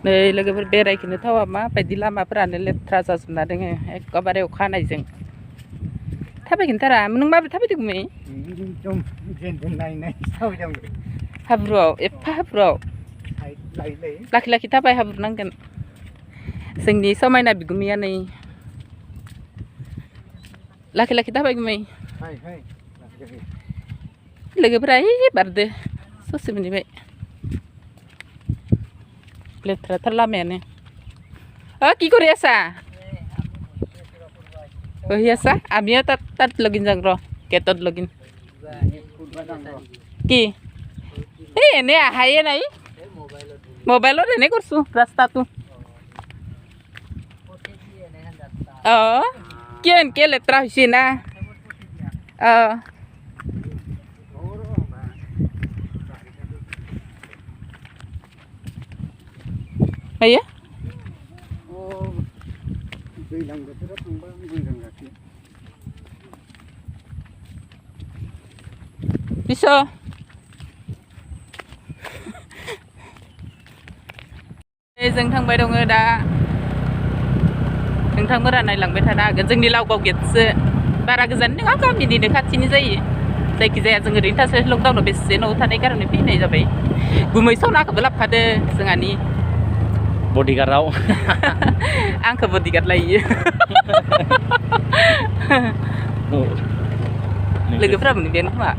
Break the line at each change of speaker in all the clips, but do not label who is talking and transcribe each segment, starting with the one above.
नै लोगोफोर बेरायखोनो थावा माबायदि लामाफोरानो लेथ्रा जाजोबना दोङो एखबारे अखा हानायजों थाबायखोनोथारा नों माबोरै थाबायदोंमोन हाब्रुआव एफा हाब्रुआव लाखि लाखि थाबाय हाब्रु नांगोन जोंनि समायना बिगुमैया नै लाखि लाखि थाबायगुमै लोगोफोरा बारदो ससे मोनहैबाय लेथ्राथार लामायानो কি কৰি আছা বহি আছা আমিও তাত লগিন যাওঁ ৰ গেটত লগিন কি এই এনে আহায়ে নাই মোবাইলত এনে কৰিছোঁ ৰাস্তাটো কিয় এনেকৈ লেতেৰা হৈছে না Iya? Oh, bilang gitu kan bilang lagi. Bisa. जों थांबाय दङ दा नोंथांमोना नायलांबाय थानो हागोन जोंनि लावगाव गेटसो बारा गोजान नङा गामिनिनो खाथिनि जायो जायखिजाया जों ओरैनो थास्लाय लकडाउनाव बेसे न'आव थानाय कारणे फैनाय जाबाय गुमै सनाखौबो लाबोफादो जोंहानि
बडिगार्डआव
आंखौ बडिगार्ड लायो लोगोफोराबो नुदों खोमा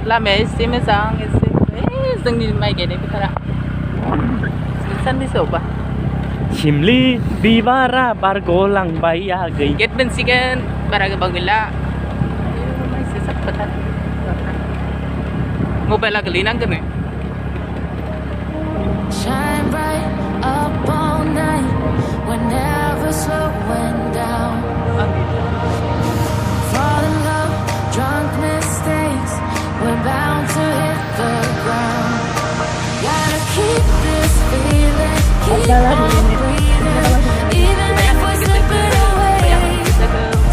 लामाया एसे मोजां एसे जोंनि माइ गायनाय फोथारा साननैसोआवबा
सिमलि बिबारा बारग'लांबाय आगै
गेट मोनसिगोन बारा गोबां गैला एसे साफाथार मबाइला गोलैनांगोन
Shine bright up all night, we're never slowing down. Fall in love, drunk mistakes, we're bound to hit the ground. Gotta keep this feeling, keep on breathing, even if we're slipping away.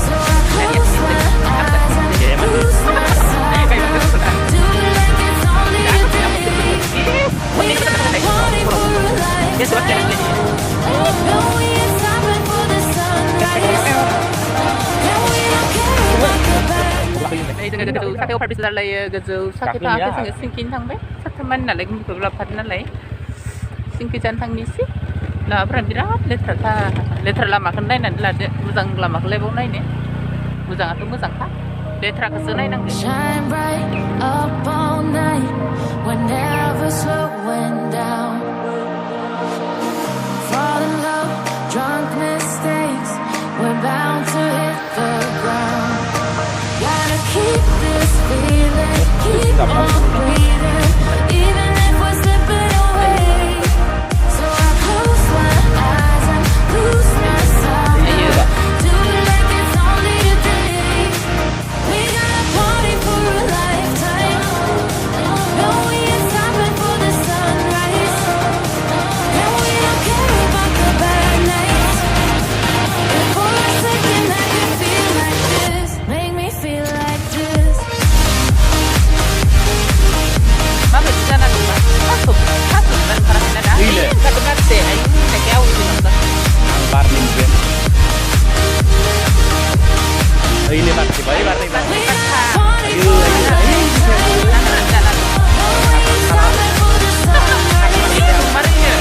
So I close my eyes and lose myself, do it like it's only a day. We gotta party for a lifetime. No, we ain't stopping for the sunrise. And we don't care about the bad nights.
जोङो गोजौ साथायाव parties लायो गोजौ साथायाव थाङाखै जोङो सिंखिनो थांबाय साथामानि नालाय गुबुनखौबो लाबोफादों नालाय सिंखि जानो थांनोसै लामाफोरा बिराद लेथ्रा लामाखौनो नायनानै लादो मोजां लामाखौलाय बाव नायनो मोजाङाथ' मोजांखा लेथ्राखौसो नायनांगौ
Shine bright up all night, we're never slowing down. Fall in love, drunk mistakes, we're bound to hit the ground. Gotta keep this feeling, keep on breathing, even if we're slipping away. So I close my eyes and lose myself, do it like it's only a day. We gotta party for a lifetime. No, we ain't stopping for the sunrise. And we don't care about the bad nights. And for a second I can feel like this, make me feel like this.
Mama di sana lupa masuk dan parahnya dah satu kate ayo nak jauh di mana
angkar mungkin ini pasti bayi
We gotta party for a
jalan
No, we ain't stopping for the sunrise.
rumahnya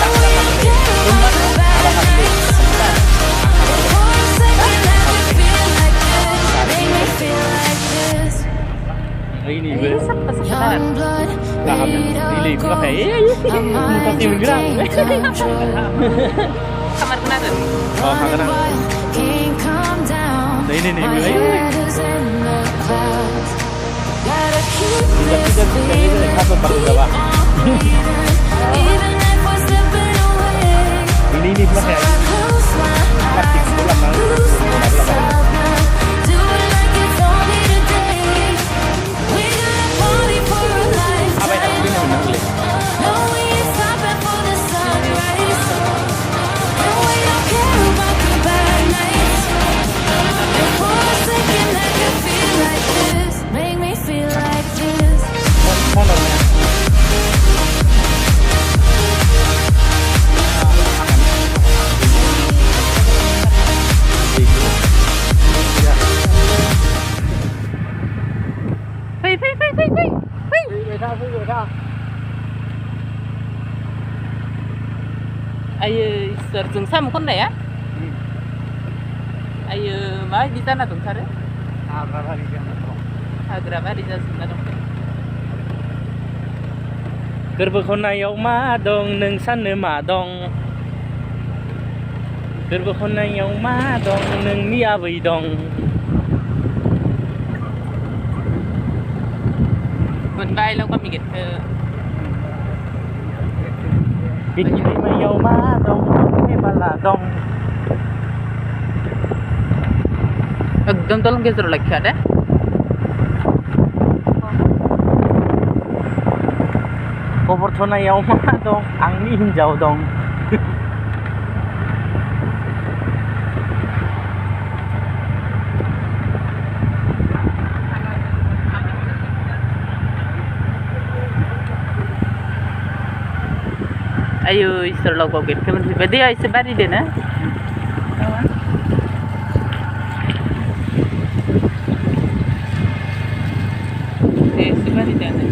And we don't care about the bad nights. For a second I can feel like this, make me feel like this.
ini gue
Young blood,
Tahap
made
ini
of
juga
gold.
kayak
Our minds
pasti bergerak
retain control.
kamar kenalan
oh
Running
kangen
wild, can't calm down.
nah ini nih
My
gue
head is in the clouds. Gotta keep this
kita
feeling,
satu per
keep
bawah
on breathing, even if we're slipping away.
ini
So
pakai
I close my
plastik
eyes
bola
and lose myself now. Do it like it's only today. We gotta party for a
apa yang
lifetime.
ini benar
No, we ain't stopping for the sunrise. And we don't care about the bad nights. And for a second I can feel like this, make me feel like this.
motornya
Ayo isor जों साम' खननाया आयो माबायदि जाना दंथारो हाग्रा बारि जाजोबना दं
गोरबो खनायाव मा दं नों साननो मा दं गोरबो खनायाव मा दं नोंनि आबै दं
मोनबायแล้วก็มีเก็บเธอ
बिदि दैमायाव मा दं बे बाला दं
एकदम दलं गेजेराव लाखिया दे
गबरथनायाव मा दं आंनि हिन्जाव दं
ayo isor law gaw get kemen bade ay se bari de na se bari de na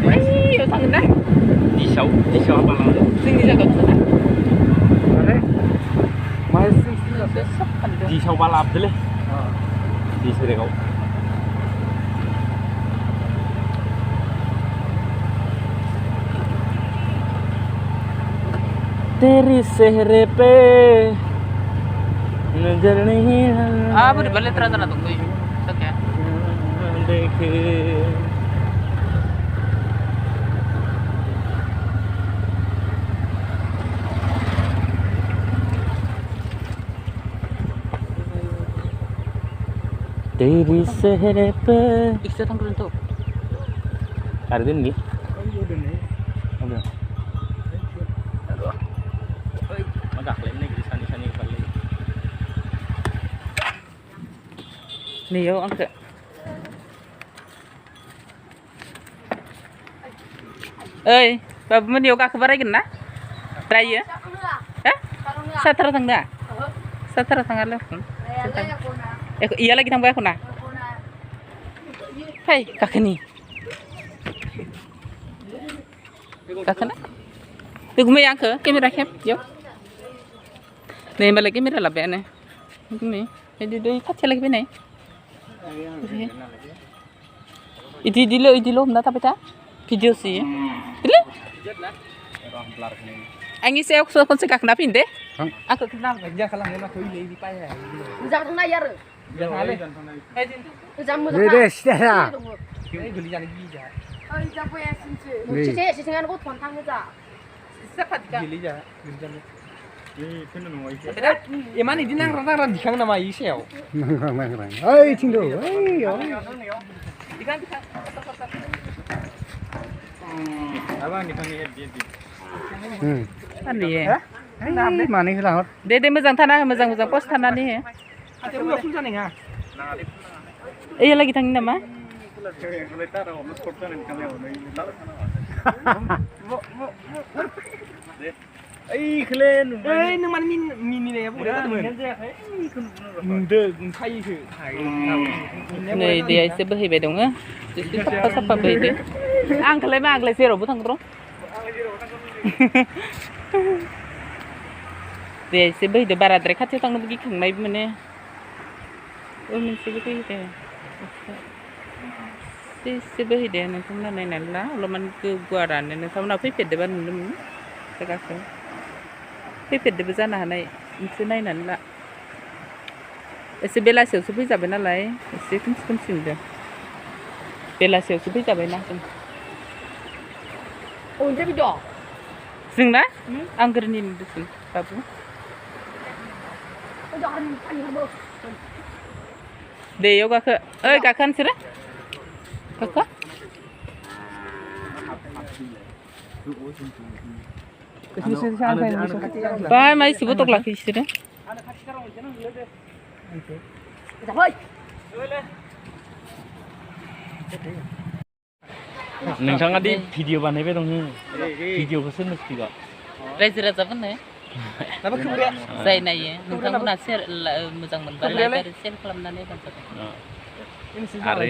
ay yo thang na
đi sâu ba la
sing đi ra got na
mai sing là
đi sâu ba la dele đi sere gau तेरी सेहरे Pay नजर नहीं
ah beri balik terus na tunggu tak ya
देखे तेरी सेहरे Pay
iksa thang run tu
ada ini ada magak lên này sani sani kali
ni yo angka ơi babu mun yo ka khabar ay na raya eh satara thang da satara thang ala iya lagi thang ba ko na hey kakani kakana tugme yang ke kamera khep yo này mà lấy cái mera là bé này cái này đi đi cắt chơi lấy cái này đi lo hôm đó ta phải ta video gì đi anh ấy sẽ có con sẽ cắt nắp in đấy anh có cái nào
giờ khả năng nó thôi lấy đi bay này
Jangan tengah ya, re.
jangan ale
Jangan
đây đây sẽ ra cái gửi ra đi ra
Oh, jangan punya sini. Cici, cici kan aku tuan tang aja.
sepat kan
gửi ra em ăn đi năng ra đi khang nama ý xèo ơi chinh đồ ơi
ikan kan nih ya
mà này là
dede mezang tanah mezang post tanah nih ya
cái nó phun ra này à
iya lagi thang nama
ấy lên
ơi nhưng mà mini này cũng đã mình được thay thử thải
này dia sẽ bơi về đúng á sapa bơi deh ang kelai zero butang bro dia sẽ bơi được barat mereka cek tang pergi keng mai mana mình sẽ bơi deh sẽ bơi deh nanti mana này là lo man ke guaran này sama nào phải deh ban mình sekarang phải deh bezana hanai itu nai nan la bela sel supi jabe na lai kun sing deh bela sel supi jabe na
언제 비죠?
sing na ang gernin dusun babu
Jangan tanya kamu.
de yoga ke kakan sira kakak ba mai sibutok laki sira
Jangan.
नोंथाङा दि video बानायबाय दं भिडिअखौ सोरनो खिथिगा
रायजो राजाफोरनो
Nama kemudian
जाय नायो नोंथांमोना share मोजां मोनबा लाइक आरो शेयार खालामनानै बानजाबाय
ini sih
आरो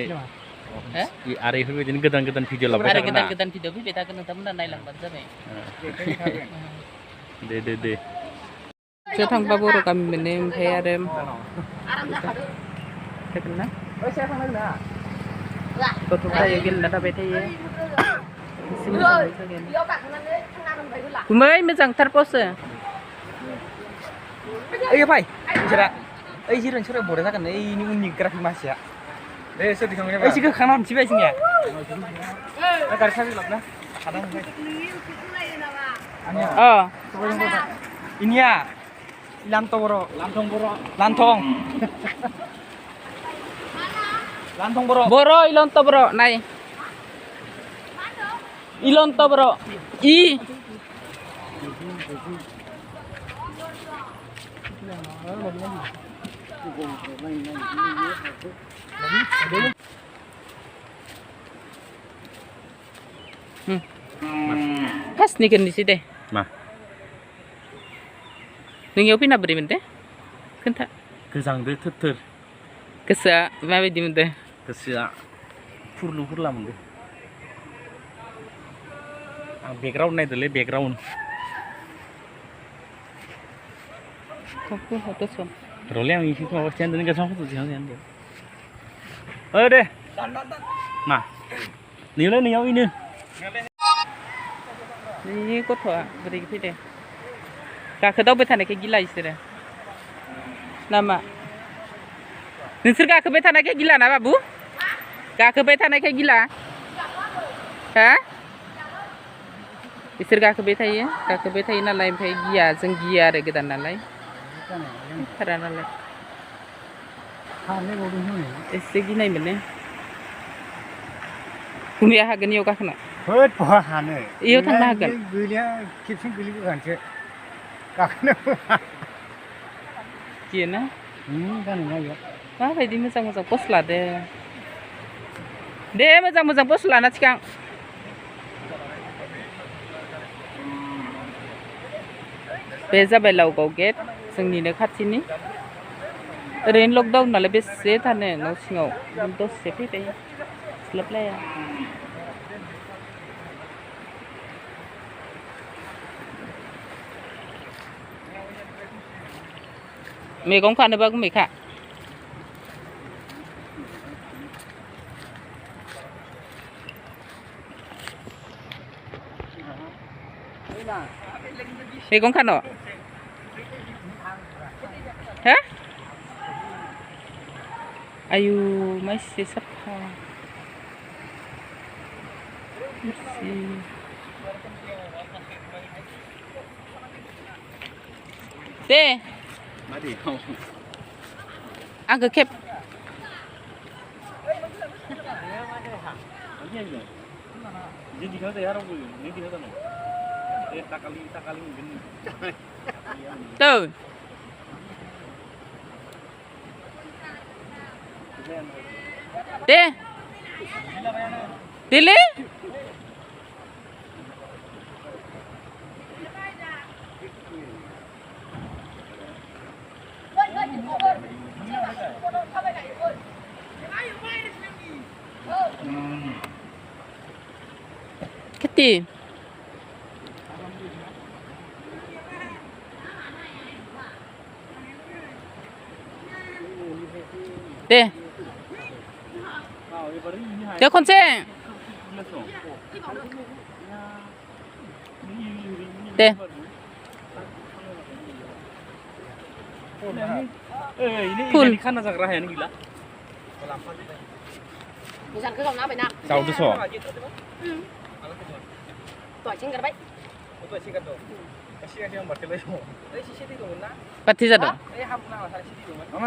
आरो बेफोरबायदिनो गोदान गोदान भिडिअ लाबोबाय
आरो
थागोन ना
गोदान भिडिअ फैबाय थागोन नोंथांमोना नायलांबानो जाबाय
दे
저 थांबा बर' गामि मोनो ओमफ्राय आरो थागोन ना गथ'फ्रा गेलेना थाबाय थायो गुमै मोजांथार पसो
ओइ भाइ बिसोरा ओइ जिरायनो सोरबा बरिया जागोन ओइनि उननि ग्राफिक मानसिया दे सोर दिखांबाय ओइ सिखौ खाना दिन्थिबाय जोंनिया गारि साबि लाबना खाना होबाय इनिया लान्थं बर'
बर' इलन्त बर' नाय इलन्त बर' इ फार्स्टनिखौ होननोसै दे
मा
नोंनियाव फैना बोरै मोनदों खोन्था
गोजांदो थोर
गोसोआ माबायदि मोनदों
गोसोआ फुरलु मोनदो आं बेकग्राउन्ड नायदोलै बेकग्राउन्ड र'लै आं एसे माबा स्टेन्ड दोन गासै फट' दिखांनो दे मा नैयाव इनो
नि गथ'आ बोरै फैदों गाखोदावबाय थानायखाय गिला इसोरो नामा नोंसोर गाखोबाय थानायखाय गिला ना बाबु गाखोबाय थानायखाय गिला हा बिसोर गाखोबाय थायो नालाय ओमफ्राय गिया जों गिया आरो गोदान नालाय थारा नालाय एसे गिनाय मोनो गुमैया हागोन इयाव गाखोना
होद बहा हानो
इयाव थांनो हागोन
गैलिया खेबसे गोलैबोगानोसो गाखोनो
गियोना
जानो नागिरा
माबायदि मोजां पस्ट लादो दे मोजां पस्ट लाना थिखां बे जाबाय लावगाव गेट जोंनिनो खाथिनि ओरैनो लकडाउन नालाय बेसे थानो न' सिङाव दसे फैबाय स्लाबलाया मैगं खानोबा गुमैखा मैगं खानो हा आयु माइसि साफा दे आंखौ खेब tuh deh Dili Keti deh dia konsen deh
Full खाना जाग्रा हायानो गैला
Bukan ke kamu apa nak?
जावदो स
Tuh singkat baik.
pati jatuh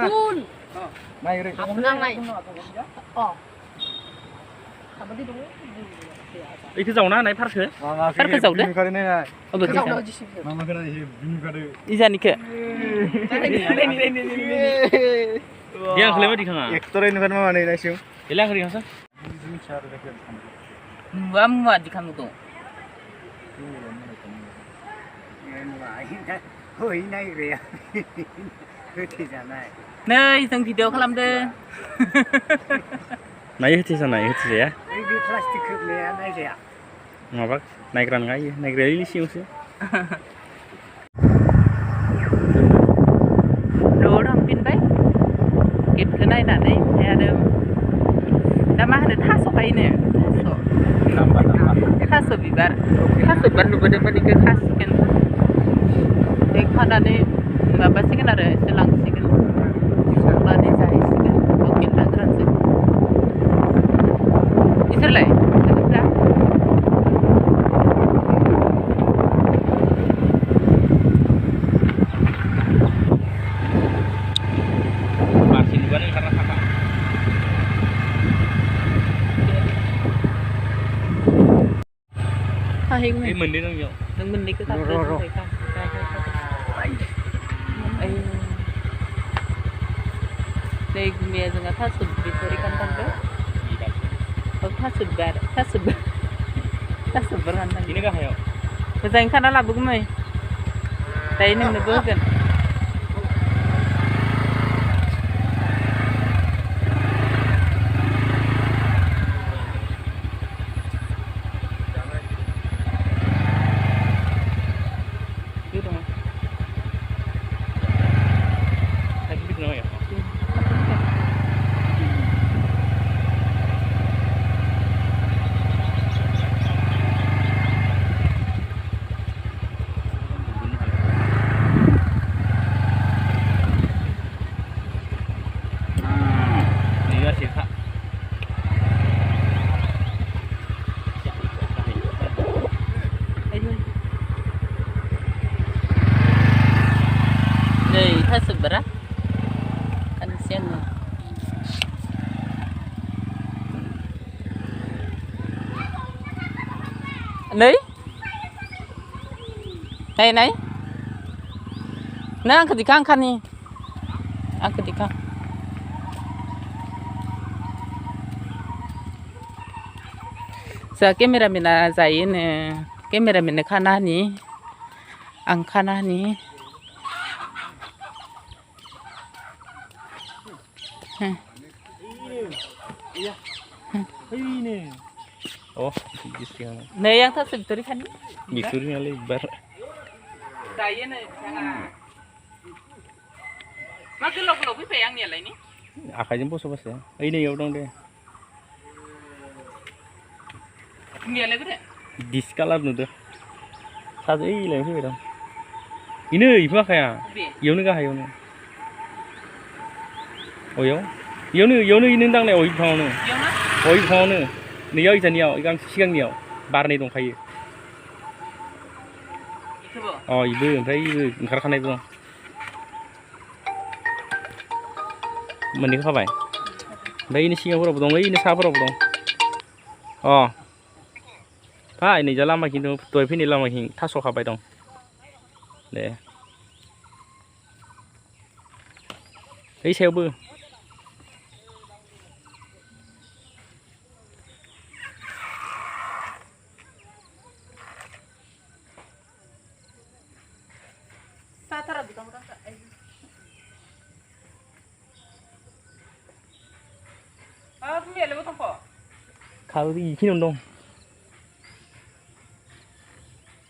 Pun.
नागिरो
Nang naik. Oh. Apa di dulu?
इखो जावना होनाय फारखो
Parkir जावदो oh betul
Kau udah jisi.
izanikö
dia ang kelima dikhanga
actor नुगोन मा नै नायसिम
एला खरि हसा
muam di kamu tuh
होय नायग्राया होथे जानाय
नै जों भिडिअ खालामदों
नाय होथे जानाय होथे जाया
ओइ बे प्लास्टिक खोबनाया नायजाया
माबा नायग्रा नङा इयो नायग्राया इलि सिङावसो
बायनानै ओमफ्राय आरो दा मा होनो थास' गायनो थास' बिबार नुबोदोंमोन बेखौ खासिगोन बे खानानै माबासिगोन आरो एसे लांसिगोन संनानै जाहैसिगोन लकेल ना गोरानजों बिसोरलाय लोगोफ्रा
मानसि नुबानो ओंखारना थाखा
थाहैगोन
बे मोननै दं बेयाव
नों मोननैखौ गाखो नै गुमिया जोंहा थास' बिथ'रि खानो थांदों थास' बिबार खानो थांदों
बेनि गाहायाव
मोजाङै खाना लाबोगौमै दायो नोंनोबो होगोन नै थास' बिबारा खानोसै आङो नै नाय नों आंखौ दिखा आंखानि आंखौ दिखा जोंहा केमेरामेना जायोनो केमेरामेननो खाना होनि आं खाना होनि नै आं थास' बिथ'रि खानि
बिथ'रि नालाय बिबार
जायोनो बिथाङा मा गोलाव फैबाय आंनियालाय नि
आखाइजों बस' ओइ नैयाव दं दे
गुमियालाय बोरो
डिस कालार नुदो साजो ओइलाय फैबाय दं इनो इफोर आखाया इयावनो गाहायावनो इयावनो इनो दांनाय अय बिफाङावनो नैयाव इजानियाव गांसे सिगांनियाव बारनै दंखायो इबो ओमफ्राय इबो ओंखारखानायबो दं मोननैखौ खाबाय ओमफ्राय इनि सिगांफोरावबो दं ओइनो साफोरावबो दं फै नैजा लामाखिं दं दहाय फैनाय लामाखिं थास' खाबाय दं दे ओइ सायावबो
साथारा बिथांमोना गुमियालाय दंख'
खाबो इखिनियावनो दं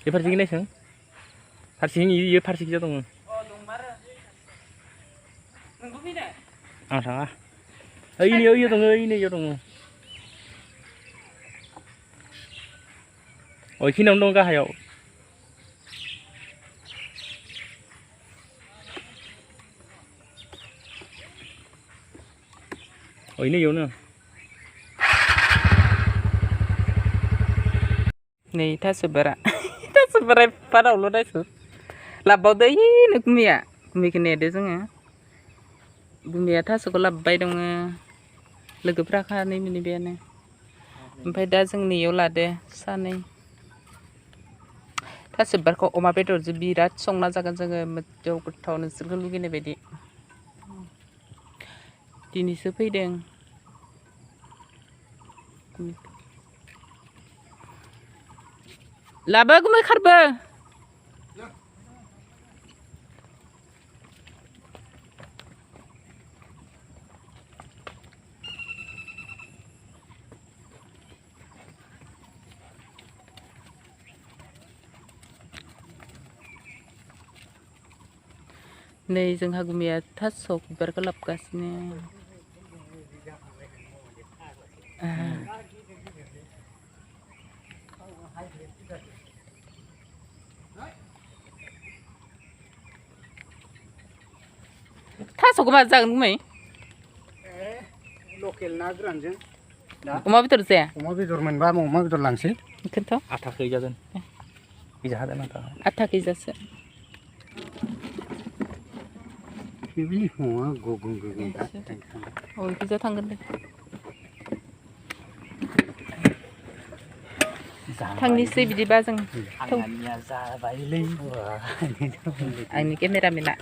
बे फारसेखि नायसं फारसेखिं इयो फारसेखिजा दङ
दंमारो नोंबो फैनो
आं थाङा ओइनियाव दङ ओइनियाव दङ इखिनियावनो दं गाहायाव इयावनो
नै थास' बिबारा बारावल' दायसो लाबबावदो ओइनो गुमिखौ नेदो जोङो गुमिया थास'खौ लाबबाय दङ लोगोफ्रा खानै मोनहैबायानो ओमफ्राय दा जों नैयाव लादो सानै थास' बिबारखौ अमा बेदरजों बिराद संना जागोन जोङो मोदजाव गोथाव नोंसोरखौ लुगैनाय बायदि दिनैसो फैदों लाबो गुमै खारबो नै जोंहा गुमिया थास' बिबारखौ लाबोगासिनो थास'खौ मा जागोन गुमै
लकेल ना गोरानजों
अमा बेदर जाया
अमा बेदर मोनबा अमा बेदर लांसै
बेखौनोथ'
आथा खैजागोन बिजा हादों आथा
8 केजिसो
बिनि हवा गुगुं गुगुं दा
अ इखिजा थांगोन दे थांनिसै बिदिबा जों
आंनिया जाबायलै
आंनि केमेरामेना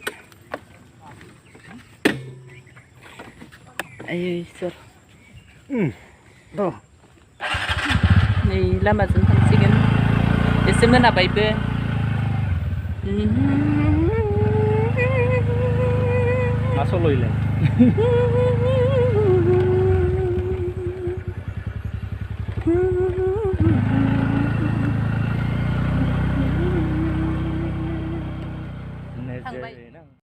आयै इसोर नै लामाजों थांसिगोन एसे मोनाबायबो
मा सल' इलाय